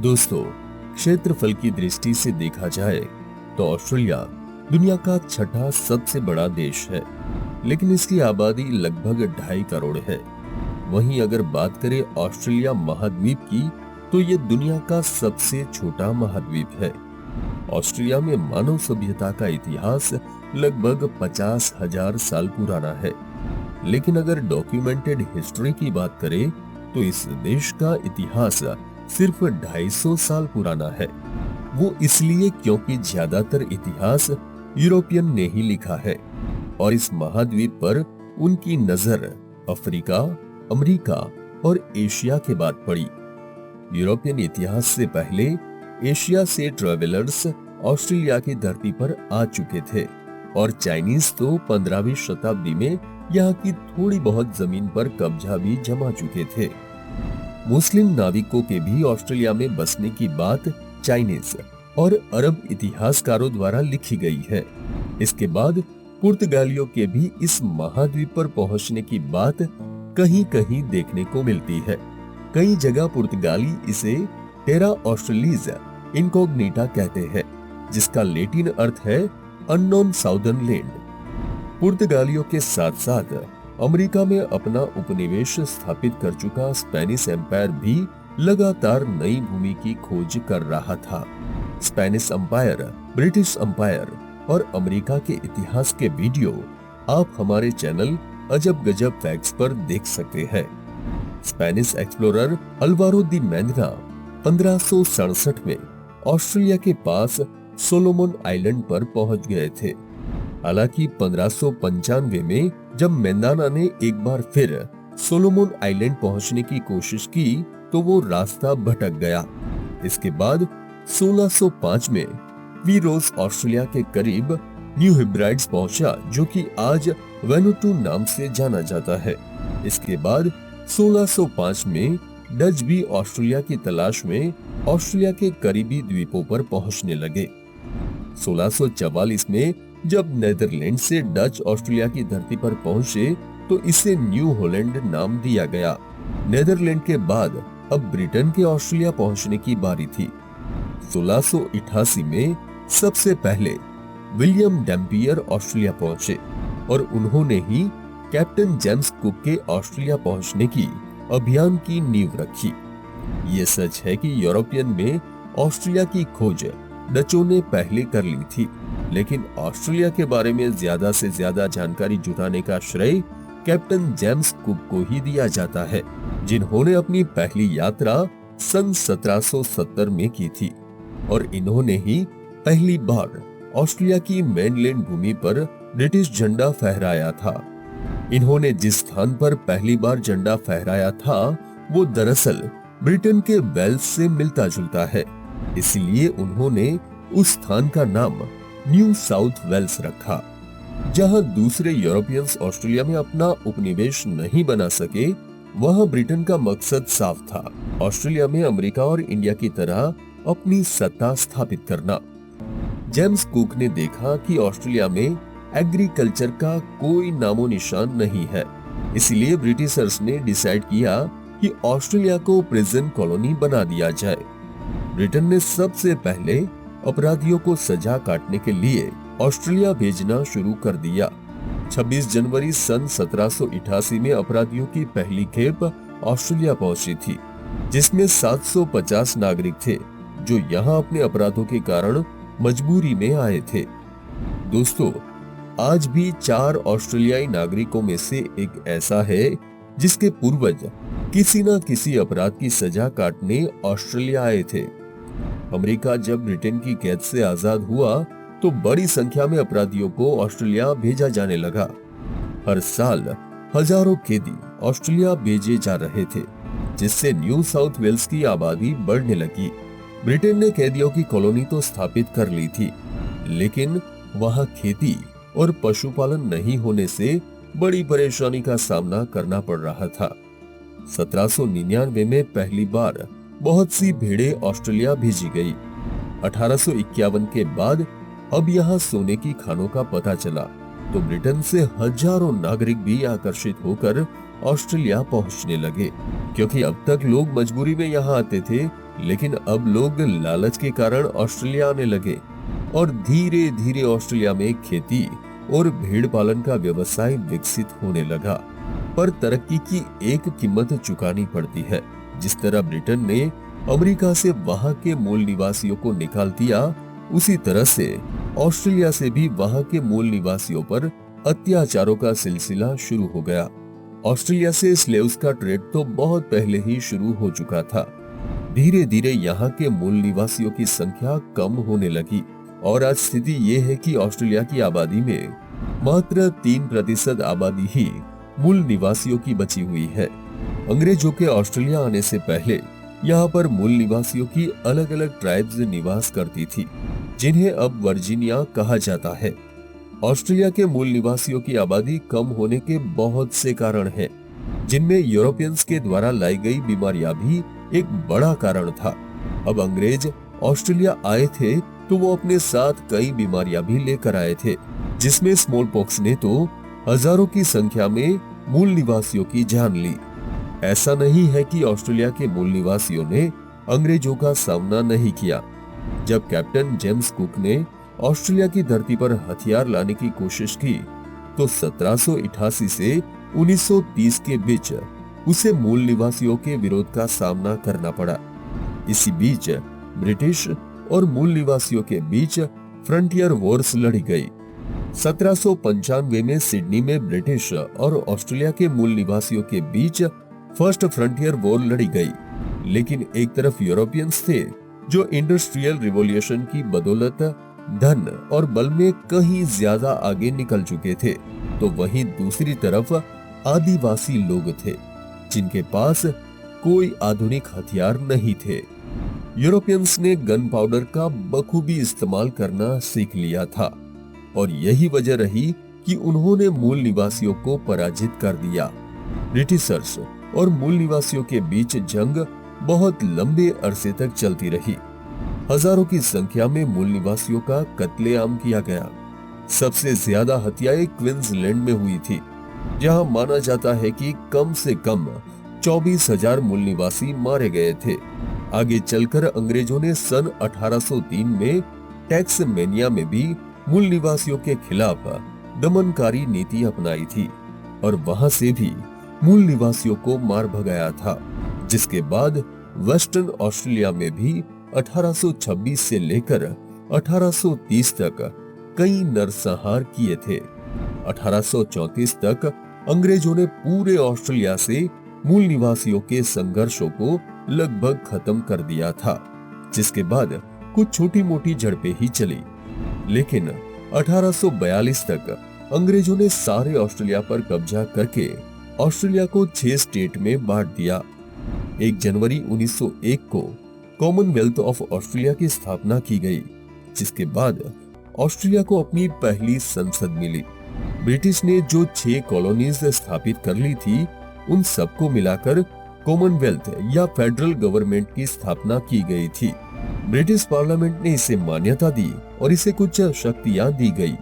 दोस्तों, क्षेत्रफल की दृष्टि से देखा जाए तो ऑस्ट्रेलिया दुनिया का छठा सबसे बड़ा देश है, लेकिन इसकी आबादी लगभग 2.5 करोड़ है। वहीं अगर बात करें ऑस्ट्रेलिया महाद्वीप की, तो ये दुनिया का सबसे छोटा महाद्वीप है। ऑस्ट्रेलिया में मानव सभ्यता का इतिहास लगभग 50,000 साल पुराना है, लेकिन अगर डॉक्यूमेंटेड हिस्ट्री की बात करें तो इस देश का इतिहास सिर्फ 250 साल पुराना है। वो इसलिए क्योंकि ज्यादातर इतिहास यूरोपियन ने ही लिखा है और इस महाद्वीप पर उनकी नजर अफ्रीका, अमेरिका और एशिया के बाद पड़ी। यूरोपियन इतिहास से पहले एशिया से ट्रैवलर्स ऑस्ट्रेलिया की धरती पर आ चुके थे और चाइनीज तो 15वीं शताब्दी में यहाँ की थोड़ी बहुत जमीन पर कब्जा भी जमा चुके थे। मुस्लिम नाविकों के भी ऑस्ट्रेलिया में बसने की बात चाइनीज और अरब इतिहासकारों द्वारा लिखी गई है। इसके बाद पुर्तगालियों के भी इस महाद्वीप पर पहुंचने की बात कहीं कहीं देखने को मिलती है। कई जगह पुर्तगाली इसे टेरा ऑस्ट्रेलिस इनकॉग्निटा कहते हैं, जिसका लैटिन अर्थ है अननोन साउदर्न लैंड। पुर्तगालियों के साथ साथ अमेरिका में अपना उपनिवेश स्थापित कर चुका स्पेनिश एम्पायर भी लगातार नई भूमि की खोज कर रहा था। स्पेनिश एम्पायर, ब्रिटिश एम्पायर और अमेरिका के इतिहास के वीडियो आप हमारे चैनल अजब गजब फैक्ट्स पर देख सकते हैं। स्पेनिश एक्सप्लोरर अल्वारो दी मेंडिना 1567 में ऑस्ट्रेलिया के पास सोलोमन आइलैंड पर पहुंच गए थे। हालांकि 1595 में जब मेंडाना ने एक बार फिर सोलोमन आइलैंड पहुंचने की कोशिश की तो वो रास्ता भटक गया। इसके बाद 1605 में वीरोस ऑस्ट्रेलिया के करीब न्यू हिब्राइड्स पहुंचा, जो कि आज वेनुटू नाम से जाना जाता है। इसके बाद 1605 में डच भी ऑस्ट्रेलिया की तलाश में ऑस्ट्रेलिया के करीबी द्वीपों पर पहुंचने लगे। 1644 में जब नेदरलैंड से डच ऑस्ट्रेलिया की धरती पर पहुंचे तो इसे न्यू हॉलैंड नाम दिया गया। नेदरलैंड के बाद अब ब्रिटेन के ऑस्ट्रेलिया पहुंचने की बारी थी। 1688 में सबसे पहले विलियम डैम्पियर ऑस्ट्रेलिया पहुंचे और उन्होंने ही कैप्टन जेम्स कुक के ऑस्ट्रेलिया पहुंचने की अभियान की नींव रखी। ये सच है कि यूरोपियन में ऑस्ट्रेलिया की खोज डचों ने पहले कर ली थी, लेकिन ऑस्ट्रेलिया के बारे में ज्यादा से ज्यादा जानकारी जुटाने का श्रेय कैप्टन जेम्स कुक को ही दिया जाता है, जिन्होंने अपनी पहली यात्रा सन 1770 में की थी और इन्होंने ही पहली बार ऑस्ट्रेलिया की मेनलैंड भूमि पर ब्रिटिश झंडा फहराया था। इन्होंने जिस स्थान पर पहली बार झंडा फहराया था वो दरअसल ब्रिटेन के वेल्स से मिलता जुलता है, इसलिए उन्होंने उस स्थान का नाम न्यू साउथ वेल्स रखा। जहां दूसरे यूरोपियंस ऑस्ट्रेलिया में अपना उपनिवेश नहीं बना सके, वहां ब्रिटेन का मकसद साफ था, ऑस्ट्रेलिया में अमेरिका और इंडिया की तरह अपनी सत्ता स्थापित करना। जेम्स कुक ने देखा कि ऑस्ट्रेलिया में एग्रीकल्चर का कोई नामो निशान नहीं है, इसलिए ब्रिटिशर्स ने डिसाइड किया कि ऑस्ट्रेलिया को प्रिजन कॉलोनी बना दिया जाए। ब्रिटेन ने सबसे पहले अपराधियों को सजा काटने के लिए ऑस्ट्रेलिया भेजना शुरू कर दिया। 26 जनवरी सन 1788 में अपराधियों की पहली खेप ऑस्ट्रेलिया पहुंची थी, जिसमें 750 नागरिक थे जो यहां अपने अपराधों के कारण मजबूरी में आए थे। दोस्तों, आज भी 4 ऑस्ट्रेलियाई नागरिकों में से एक ऐसा है जिसके पूर्वज किसी न किसी अपराध की सजा काटने ऑस्ट्रेलिया आए थे। अमेरिका जब ब्रिटेन की कैद से आजाद हुआ तो बड़ी संख्या में अपराधियों को ऑस्ट्रेलिया भेजा जाने लगा। हर साल हजारों कैदी ऑस्ट्रेलिया भेजे जा रहे थे, जिससे न्यू साउथ वेल्स की आबादी बढ़ने लगी। ब्रिटेन ने कैदियों की कॉलोनी तो स्थापित कर ली थी, लेकिन वहां खेती और पशुपालन नहीं होने से बड़ी परेशानी का सामना करना पड़ रहा था। 1799 में पहली बार बहुत सी भेड़ें ऑस्ट्रेलिया भेजी गई। 1851 के बाद अब यहाँ सोने की खानों का पता चला तो ब्रिटेन से हजारों नागरिक भी आकर्षित होकर ऑस्ट्रेलिया पहुंचने लगे, क्योंकि अब तक लोग मजबूरी में यहाँ आते थे, लेकिन अब लोग लालच के कारण ऑस्ट्रेलिया आने लगे और धीरे धीरे ऑस्ट्रेलिया में खेती और भेड़ पालन का व्यवसाय विकसित होने लगा। पर तरक्की की एक कीमत चुकानी पड़ती है। जिस तरह ब्रिटेन ने अमेरिका से वहां के मूल निवासियों को निकाल दिया, उसी तरह से ऑस्ट्रेलिया से भी वहां के मूल निवासियों पर अत्याचारों का सिलसिला शुरू हो गया। ऑस्ट्रेलिया से स्लेव्स का ट्रेड तो बहुत पहले ही शुरू हो चुका था। धीरे धीरे यहाँ के मूल निवासियों की संख्या कम होने लगी और आज स्थिति ये है कि ऑस्ट्रेलिया की आबादी में मात्र 3% आबादी ही मूल निवासियों की बची हुई है। अंग्रेजों के ऑस्ट्रेलिया आने से पहले यहाँ पर मूल निवासियों की अलग अलग ट्राइब्स निवास करती थी, जिन्हें अब वर्जीनिया कहा जाता है। ऑस्ट्रेलिया के मूल निवासियों की आबादी कम होने के बहुत से कारण हैं, जिनमें यूरोपियंस के द्वारा लाई गई बीमारियां भी एक बड़ा कारण था। अब अंग्रेज ऑस्ट्रेलिया आए थे तो वो अपने साथ कई बीमारियां भी लेकर आए थे, जिसमें स्मॉल पॉक्स ने तो हजारों की संख्या में मूल निवासियों की जान ली। ऐसा नहीं है कि ऑस्ट्रेलिया के मूल निवासियों ने अंग्रेजों का सामना नहीं किया। जब कैप्टन जेम्स कुक ने ऑस्ट्रेलिया की धरती पर हथियार लाने की कोशिश की तो 1788 से 1930 के बीच उसे मूल निवासियों के विरोध का सामना करना पड़ा। इसी बीच ब्रिटिश और मूल निवासियों के बीच फ्रंटियर वॉर्स लड़ी गई। 1795 में सिडनी में ब्रिटिश और ऑस्ट्रेलिया के मूल निवासियों के बीच फर्स्ट फ्रंटियर वॉर लड़ी गई, लेकिन एक तरफ यूरोपियंस थे जो इंडस्ट्रियल रिवॉल्यूशन की बदौलत धन और बल में कहीं ज्यादा आगे निकल चुके थे, तो वहीं दूसरी तरफ आदिवासी लोग थे जिनके पास कोई आधुनिक हथियार नहीं थे। यूरोपियंस ने गन पाउडर का बखूबी इस्तेमाल करना सीख लिया था और यही वजह रही कि उन्होंने मूल निवासियों को पराजित कर दिया। ब्रिटिशर्स और मूल निवासियों के बीच जंग बहुत लंबे अरसे तक चलती रही। हजारों की संख्या में मूल निवासियों का कत्लेआम किया गया। सबसे ज्यादा हत्याएं क्वींसलैंड में हुई थी, जहां माना जाता है कि कम से कम 24,000 मूल निवासी मारे गए थे। आगे चलकर अंग्रेजों ने सन 1803 में टैक्समेनिया में भी मूल निवासियों के खिलाफ दमनकारी नीति अपनाई थी और वहां से भी मूल निवासियों को मार भगाया था, जिसके बाद वेस्टर्न ऑस्ट्रेलिया में भी 1826 से लेकर 1830 तक कई नरसंहार किए थे। 1834 तक अंग्रेजों ने पूरे ऑस्ट्रेलिया से मूल निवासियों के संघर्षों को लगभग खत्म कर दिया था, जिसके बाद कुछ छोटी मोटी झड़पें ही चली। लेकिन 1842 तक अंग्रेजों ने सारे ऑस्ट्रेलिया पर कब्जा करके ऑस्ट्रेलिया को 6 स्टेट में बांट दिया। 1 जनवरी 1901 को कॉमनवेल्थ ऑफ ऑस्ट्रेलिया की स्थापना की गई, जिसके बाद ऑस्ट्रेलिया को अपनी पहली संसद मिली। ब्रिटिश ने जो 6 कॉलोनीज स्थापित कर ली थी, उन सबको मिलाकर कॉमनवेल्थ या फेडरल गवर्नमेंट की स्थापना की गई थी। ब्रिटिश पार्लियामेंट ने इसे मान्यता दी और इसे कुछ शक्तियां दी गई।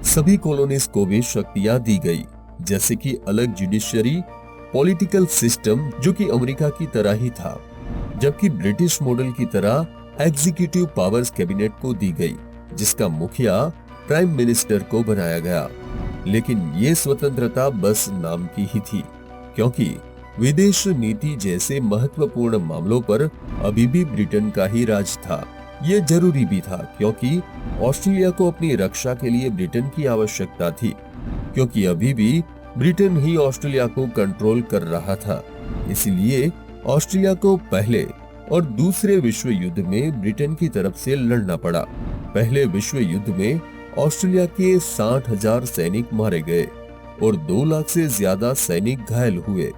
सभी कॉलोनीज को भी शक्तियां दी गई, जैसे कि अलग जुडिशरी, पॉलिटिकल सिस्टम जो कि अमेरिका की तरह ही था, जबकि ब्रिटिश मॉडल की तरह एग्जीक्यूटिव पावर्स कैबिनेट को दी गई, जिसका मुखिया प्राइम मिनिस्टर को बनाया गया। लेकिन ये स्वतंत्रता बस नाम की ही थी, क्योंकि विदेश नीति जैसे महत्वपूर्ण मामलों पर अभी भी ब्रिटेन का ही राज था। ये जरूरी भी था, क्योंकि ऑस्ट्रेलिया को अपनी रक्षा के लिए ब्रिटेन की आवश्यकता थी, क्योंकि अभी भी ब्रिटेन ही ऑस्ट्रेलिया को कंट्रोल कर रहा था। इसलिए ऑस्ट्रेलिया को पहले और दूसरे विश्व युद्ध में ब्रिटेन की तरफ से लड़ना पड़ा। पहले विश्व युद्ध में ऑस्ट्रेलिया के 60,000 सैनिक मारे गए और 2 लाख से ज्यादा सैनिक घायल हुए।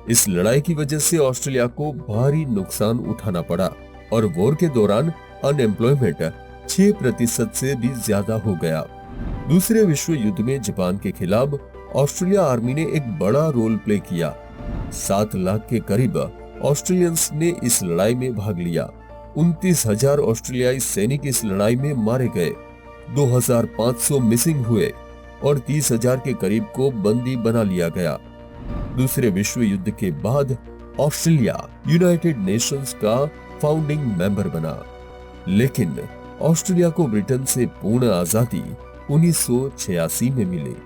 इस लड़ाई की वजह से ऑस्ट्रेलिया को भारी नुकसान उठाना पड़ा और वॉर के दौरान अनएम्प्लॉयमेंट 6% से भी ज्यादा हो गया। दूसरे विश्व युद्ध में जापान के खिलाफ ऑस्ट्रेलिया आर्मी ने एक बड़ा रोल प्ले किया। 7 लाख के करीब ऑस्ट्रेलियंस ने इस लड़ाई में भाग लिया। 29,000 ऑस्ट्रेलियाई सैनिक इस लड़ाई में मारे गए, 2,500 मिसिंग हुए और 30,000 के करीब को बंदी बना लिया गया। दूसरे विश्व युद्ध के बाद ऑस्ट्रेलिया यूनाइटेड नेशंस का फाउंडिंग मेंबर बना, लेकिन ऑस्ट्रेलिया को ब्रिटेन से पूर्ण आजादी 1986 में मिली।